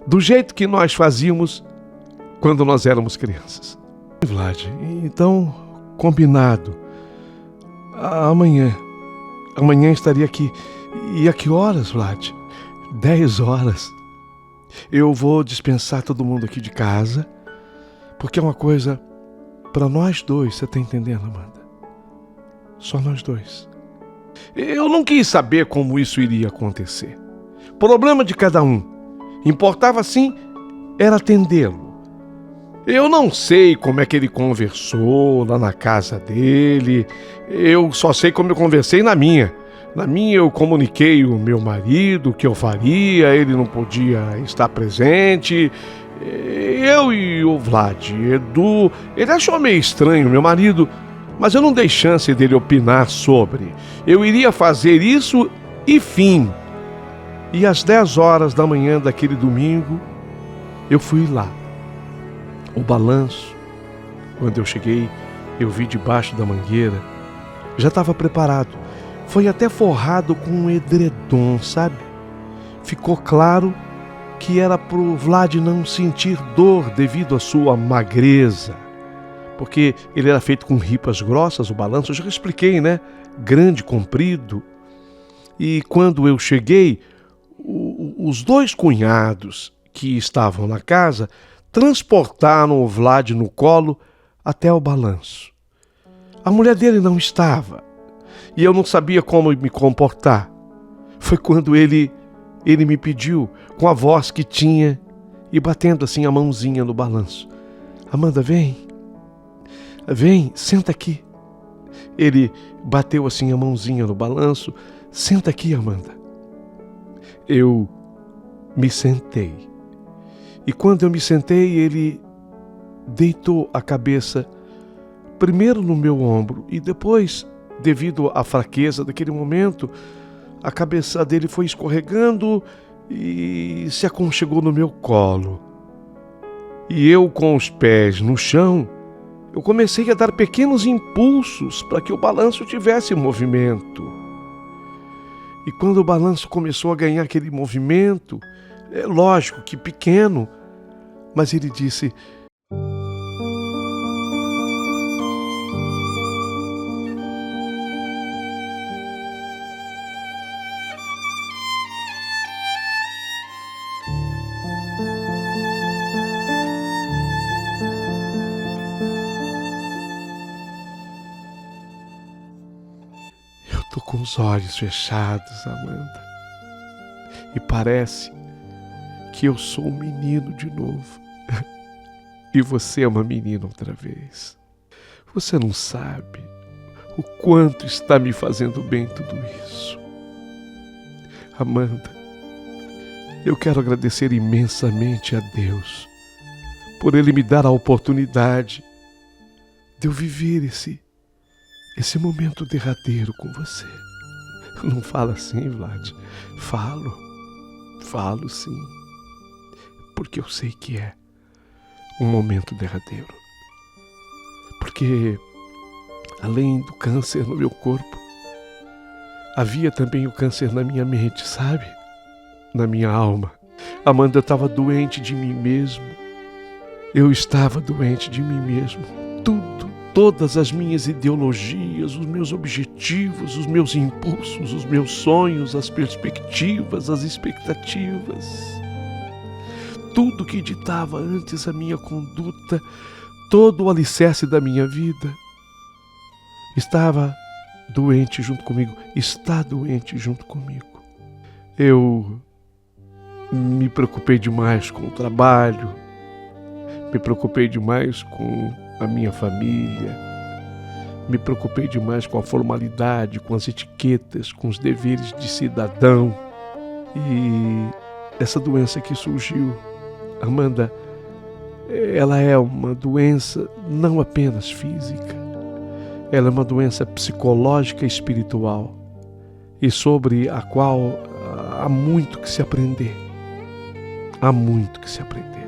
[SPEAKER 1] Do jeito que nós fazíamos quando nós éramos crianças. Vlad, então, combinado. Amanhã. Amanhã estaria aqui. E a que horas, Vlad? 10 horas. Eu vou dispensar todo mundo aqui de casa, porque é uma coisa para nós dois, você tá entendendo, Amanda? Só nós dois. Eu não quis saber como isso iria acontecer. Problema de cada um. Importava sim era atendê-lo. Eu não sei como é que ele conversou lá na casa dele. Eu só sei como eu conversei na minha. Na minha eu comuniquei o meu marido, o que eu faria, ele não podia estar presente. Eu e o Vlad, Edu, ele achou meio estranho, meu marido, mas eu não dei chance dele opinar sobre. Eu iria fazer isso e fim. E às 10 horas da manhã daquele domingo, eu fui lá. O balanço, quando eu cheguei, eu vi debaixo da mangueira, já estava preparado. Foi até forrado com um edredom, sabe? Ficou claro que era pro Vlad não sentir dor devido à sua magreza. Porque ele era feito com ripas grossas, o balanço, eu já expliquei, né? Grande, comprido. E quando eu cheguei, os 2 cunhados que estavam na casa transportaram o Vlad no colo até o balanço. A mulher dele não estava. E eu não sabia como me comportar. Foi quando ele me pediu, com a voz que tinha, e batendo assim a mãozinha no balanço: Amanda, vem, senta aqui. Ele bateu assim a mãozinha no balanço: senta aqui, Amanda. Eu me sentei. E quando eu me sentei, ele deitou a cabeça primeiro no meu ombro e depois, devido à fraqueza daquele momento, a cabeça dele foi escorregando e se aconchegou no meu colo. E eu, com os pés no chão, eu comecei a dar pequenos impulsos para que o balanço tivesse movimento. E quando o balanço começou a ganhar aquele movimento, é lógico que pequeno, mas ele disse: eu tô com os olhos fechados, Amanda, e parece que eu sou um menino de novo. E você é uma menina outra vez. Você não sabe o quanto está me fazendo bem tudo isso. Amanda, eu quero agradecer imensamente a Deus por Ele me dar a oportunidade de eu viver esse momento derradeiro com você. Não fala assim, Vlad. Falo sim, porque eu sei que é um momento derradeiro. Porque além do câncer no meu corpo, havia também o câncer na minha mente, sabe? Na minha alma. Amanda, eu estava doente de mim mesmo. Eu estava doente de mim mesmo. Todas as minhas ideologias, os meus objetivos, os meus impulsos, os meus sonhos, as perspectivas, as expectativas. Tudo que ditava antes a minha conduta, todo o alicerce da minha vida, estava doente junto comigo, está doente junto comigo. Eu me preocupei demais com o trabalho, me preocupei demais com a minha família, me preocupei demais com a formalidade, com as etiquetas, com os deveres de cidadão. E essa doença que surgiu, Amanda, ela é uma doença não apenas física, ela é uma doença psicológica e espiritual, e sobre a qual há muito que se aprender. Há muito que se aprender.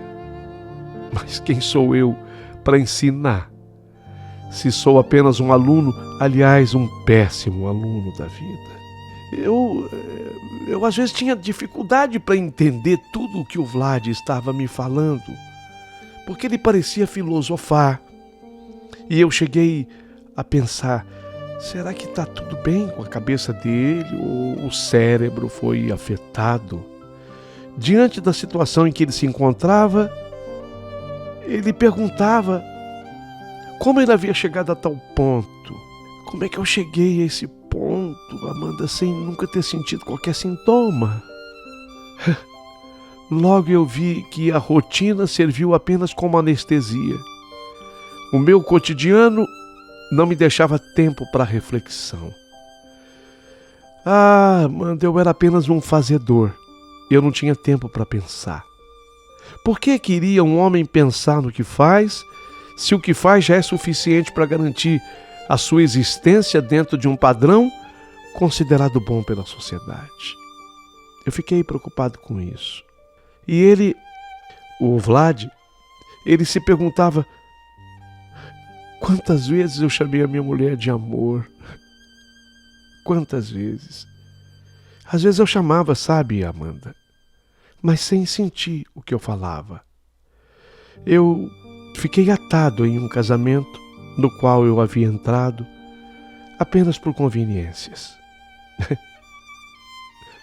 [SPEAKER 1] Mas quem sou eu para ensinar, se sou apenas um aluno, aliás, um péssimo aluno da vida? Eu às vezes tinha dificuldade para entender tudo o que o Vlad estava me falando, porque ele parecia filosofar, e eu cheguei a pensar: será que está tudo bem com a cabeça dele ou o cérebro foi afetado? Diante da situação em que ele se encontrava, ele perguntava como ele havia chegado a tal ponto. Como é que eu cheguei a esse ponto, Amanda, sem nunca ter sentido qualquer sintoma? Logo eu vi que a rotina serviu apenas como anestesia. O meu cotidiano não me deixava tempo para reflexão. Amanda, eu era apenas um fazedor. Eu não tinha tempo para pensar. Por que queria um homem pensar no que faz, se o que faz já é suficiente para garantir a sua existência dentro de um padrão considerado bom pela sociedade? Eu fiquei preocupado com isso. E ele, o Vlad, ele se perguntava: quantas vezes eu chamei a minha mulher de amor? Quantas vezes? Às vezes eu chamava, sabe, Amanda, mas sem sentir o que eu falava. Eu fiquei atado em um casamento no qual eu havia entrado apenas por conveniências.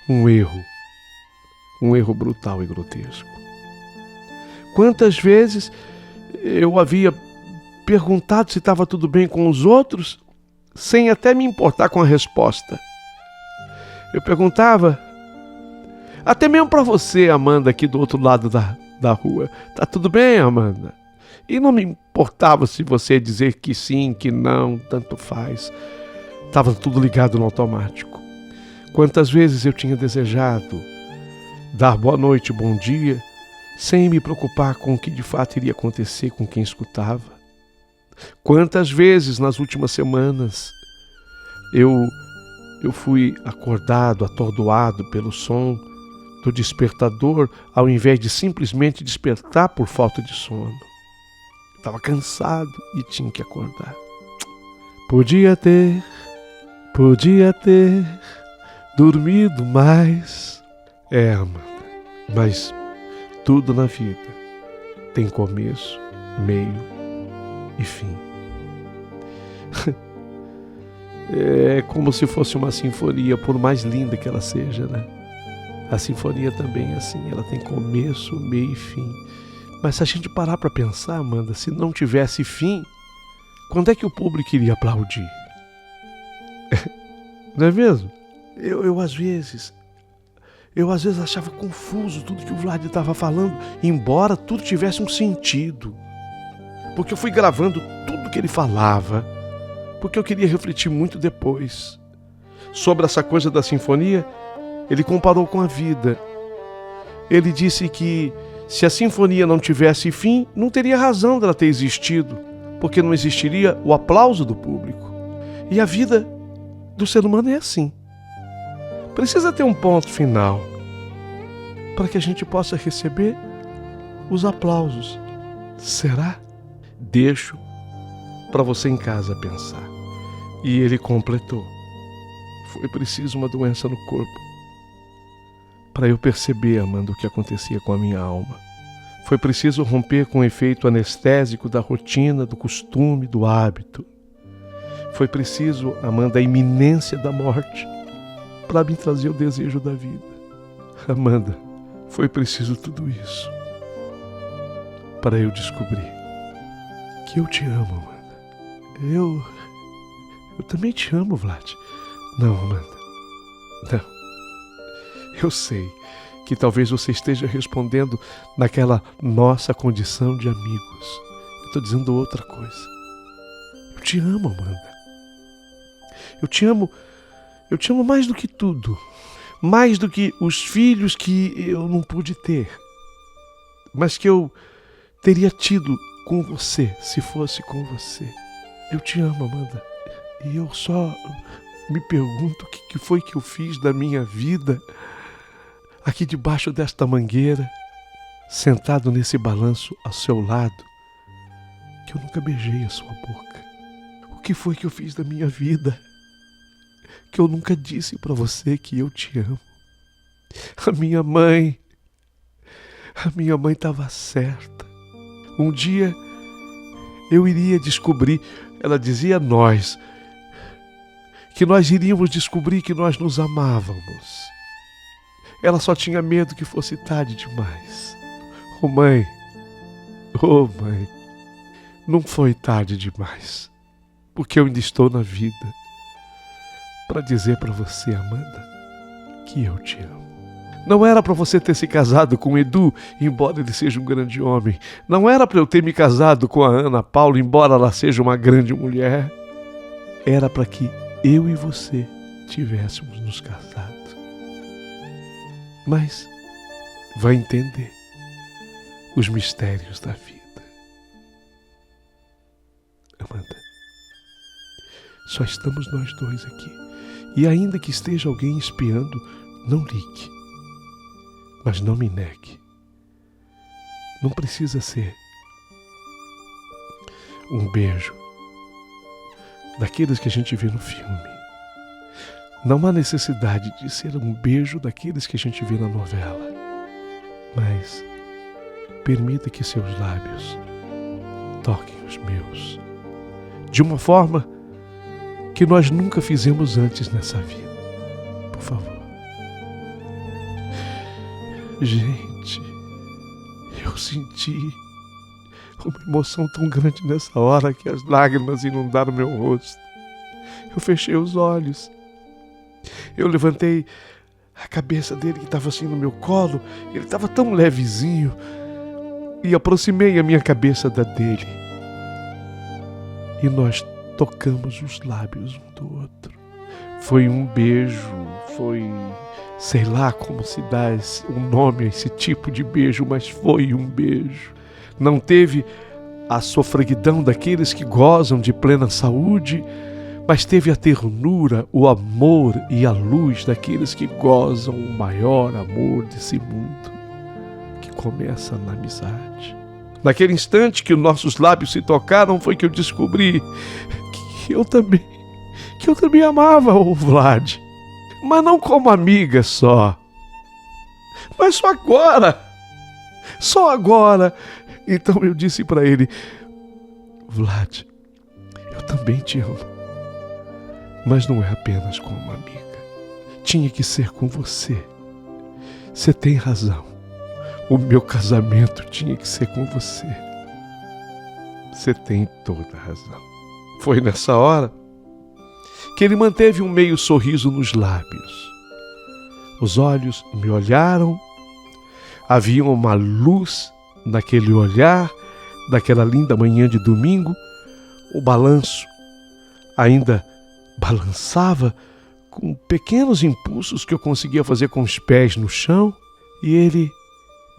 [SPEAKER 1] Um erro brutal e grotesco. Quantas vezes eu havia perguntado se estava tudo bem com os outros, sem até me importar com a resposta. Eu perguntava, até mesmo para você, Amanda, aqui do outro lado da rua: tá tudo bem, Amanda? E não me importava se você dizer que sim, que não, tanto faz. Estava tudo ligado no automático. Quantas vezes eu tinha desejado dar boa noite, bom dia, sem me preocupar com o que de fato iria acontecer com quem escutava. Quantas vezes nas últimas semanas eu fui acordado, atordoado pelo som do despertador, ao invés de simplesmente despertar por falta de sono. Estava cansado e tinha que acordar. Podia ter dormido mais. Amanda, mas tudo na vida tem começo, meio e fim. É como se fosse uma sinfonia, por mais linda que ela seja, né? A sinfonia também é assim, ela tem começo, meio e fim. Mas se a gente parar para pensar, Amanda, se não tivesse fim, quando é que o público iria aplaudir? Não é mesmo? Eu às vezes achava confuso tudo que o Vlad estava falando, embora tudo tivesse um sentido. Porque eu fui gravando tudo que ele falava, porque eu queria refletir muito depois. Sobre essa coisa da sinfonia, ele comparou com a vida. Ele disse que se a sinfonia não tivesse fim, não teria razão dela ter existido, porque não existiria o aplauso do público. E a vida do ser humano é assim. Precisa ter um ponto final para que a gente possa receber os aplausos. Será? Deixo para você em casa pensar. E ele completou. Foi preciso uma doença no corpo para eu perceber, Amanda, o que acontecia com a minha alma. Foi preciso romper com o efeito anestésico da rotina, do costume, do hábito. Foi preciso, Amanda, a iminência da morte para me trazer o desejo da vida. Amanda, foi preciso tudo isso para eu descobrir que eu te amo, Amanda. Eu também te amo, Vlad. Não, Amanda, não. Eu sei que talvez você esteja respondendo naquela nossa condição de amigos. Eu estou dizendo outra coisa. Eu te amo, Amanda. Eu te amo mais do que tudo. Mais do que os filhos que eu não pude ter. Mas que eu teria tido com você, se fosse com você. Eu te amo, Amanda. E eu só me pergunto o que foi que eu fiz da minha vida aqui debaixo desta mangueira, sentado nesse balanço ao seu lado, que eu nunca beijei a sua boca. O que foi que eu fiz da minha vida que eu nunca disse para você que eu te amo? A minha mãe estava certa. Um dia eu iria descobrir, ela dizia a nós, que nós iríamos descobrir que nós nos amávamos. Ela só tinha medo que fosse tarde demais. Oh mãe, não foi tarde demais, porque eu ainda estou na vida para dizer para você, Amanda, que eu te amo. Não era para você ter se casado com o Edu, embora ele seja um grande homem. Não era para eu ter me casado com a Ana Paula, embora ela seja uma grande mulher. Era para que eu e você tivéssemos nos casado. Mas vai entender os mistérios da vida. Amanda, só estamos nós dois aqui. E ainda que esteja alguém espiando, não ligue. Mas não me negue. Não precisa ser um beijo daqueles que a gente vê no filme. Não há necessidade de ser um beijo daqueles que a gente vê na novela. Mas permita que seus lábios toquem os meus de uma forma que nós nunca fizemos antes nessa vida. Por favor. Gente, eu senti uma emoção tão grande nessa hora que as lágrimas inundaram meu rosto. Eu fechei os olhos. Eu levantei a cabeça dele, que estava assim no meu colo. Ele estava tão levezinho. E aproximei a minha cabeça da dele. E nós tocamos os lábios um do outro. Foi um beijo, foi... sei lá como se dá um nome a esse tipo de beijo, mas foi um beijo. Não teve a sofreguidão daqueles que gozam de plena saúde, mas teve a ternura, o amor e a luz daqueles que gozam o maior amor desse mundo, que começa na amizade. Naquele instante que os nossos lábios se tocaram, foi que eu descobri que eu também amava o Vlad. Mas não como amiga só. Mas só agora. Então eu disse para ele: Vlad, eu também te amo. Mas não é apenas como amiga. Tinha que ser com você. Você tem razão. O meu casamento tinha que ser com você. Você tem toda a razão. Foi nessa hora que ele manteve um meio sorriso nos lábios. Os olhos me olharam. Havia uma luz naquele olhar, daquela linda manhã de domingo. O balanço ainda balançava com pequenos impulsos que eu conseguia fazer com os pés no chão. E ele,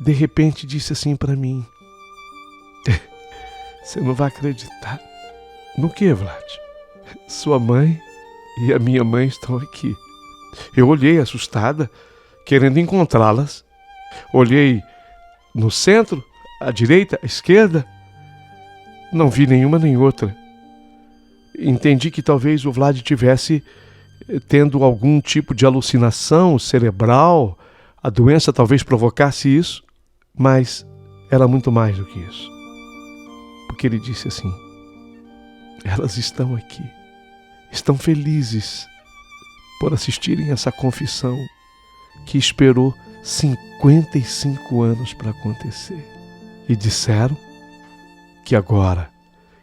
[SPEAKER 1] de repente, disse assim para mim: você não vai acreditar. No que, Vlad? Sua mãe e a minha mãe estão aqui. Eu olhei assustada, querendo encontrá-las. Olhei no centro, à direita, à esquerda. Não vi nenhuma nem outra. Entendi que talvez o Vlad tivesse tendo algum tipo de alucinação cerebral. A doença talvez provocasse isso, mas era muito mais do que isso. Porque ele disse assim: elas estão aqui, estão felizes por assistirem essa confissão que esperou 55 anos para acontecer. E disseram que agora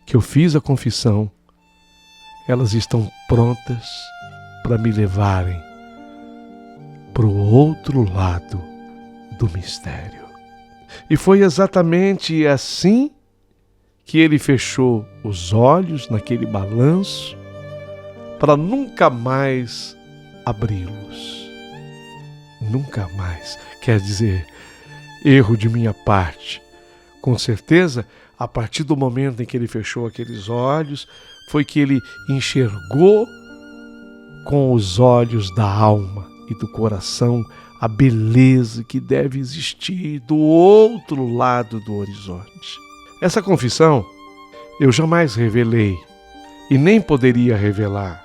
[SPEAKER 1] que eu fiz a confissão, elas estão prontas para me levarem para o outro lado do mistério. E foi exatamente assim que ele fechou os olhos naquele balanço para nunca mais abri-los. Nunca mais. Quer dizer, erro de minha parte. Com certeza, a partir do momento em que ele fechou aqueles olhos, foi que ele enxergou com os olhos da alma e do coração a beleza que deve existir do outro lado do horizonte. Essa confissão eu jamais revelei e nem poderia revelar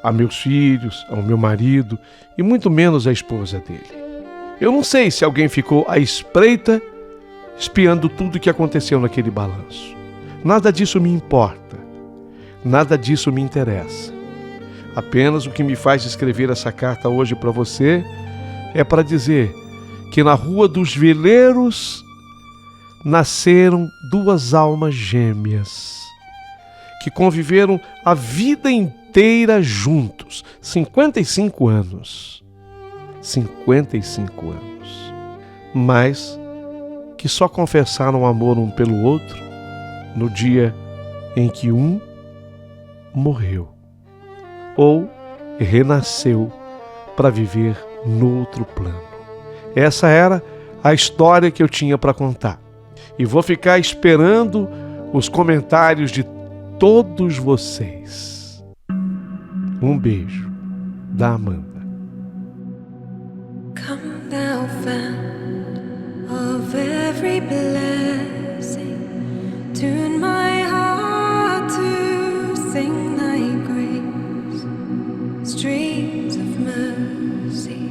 [SPEAKER 1] a meus filhos, ao meu marido e muito menos à esposa dele. Eu não sei se alguém ficou à espreita espiando tudo o que aconteceu naquele balanço. Nada disso me importa, nada disso me interessa. Apenas o que me faz escrever essa carta hoje para você é para dizer que na Rua dos Veleiros nasceram duas almas gêmeas que conviveram a vida inteira juntos, 55 anos. 55 anos. Mas que só confessaram amor um pelo outro no dia em que um morreu ou renasceu para viver no outro plano. Essa era a história que eu tinha para contar. E vou ficar esperando os comentários de todos vocês. Um beijo da Amanda.
[SPEAKER 2] Come thou fount of every blessing, tune my heart to sing thy grace. Streams of mercy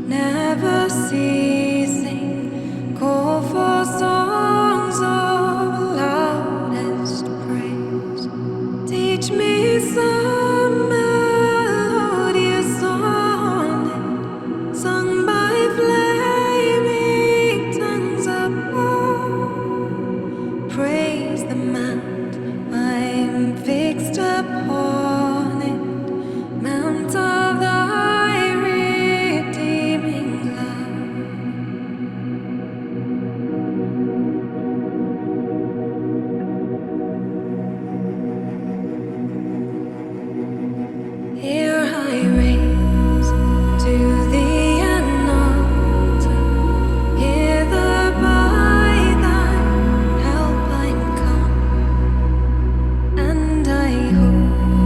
[SPEAKER 2] never ceasing, call for songs of loudest praise. Teach me some melodious sonnet sung by flaming tongues above. Praise the mount I'm fixed upon it, mount of thy redeeming love. Here I raise to thee an altar, hither by thy help I'm come, and I hope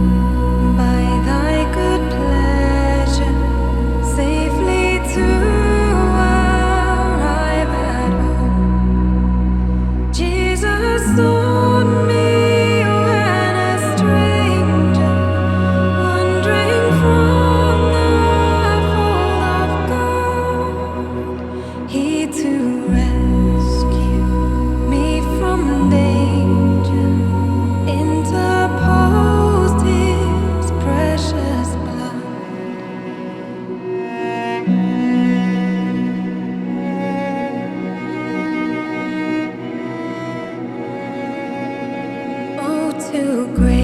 [SPEAKER 2] to grace.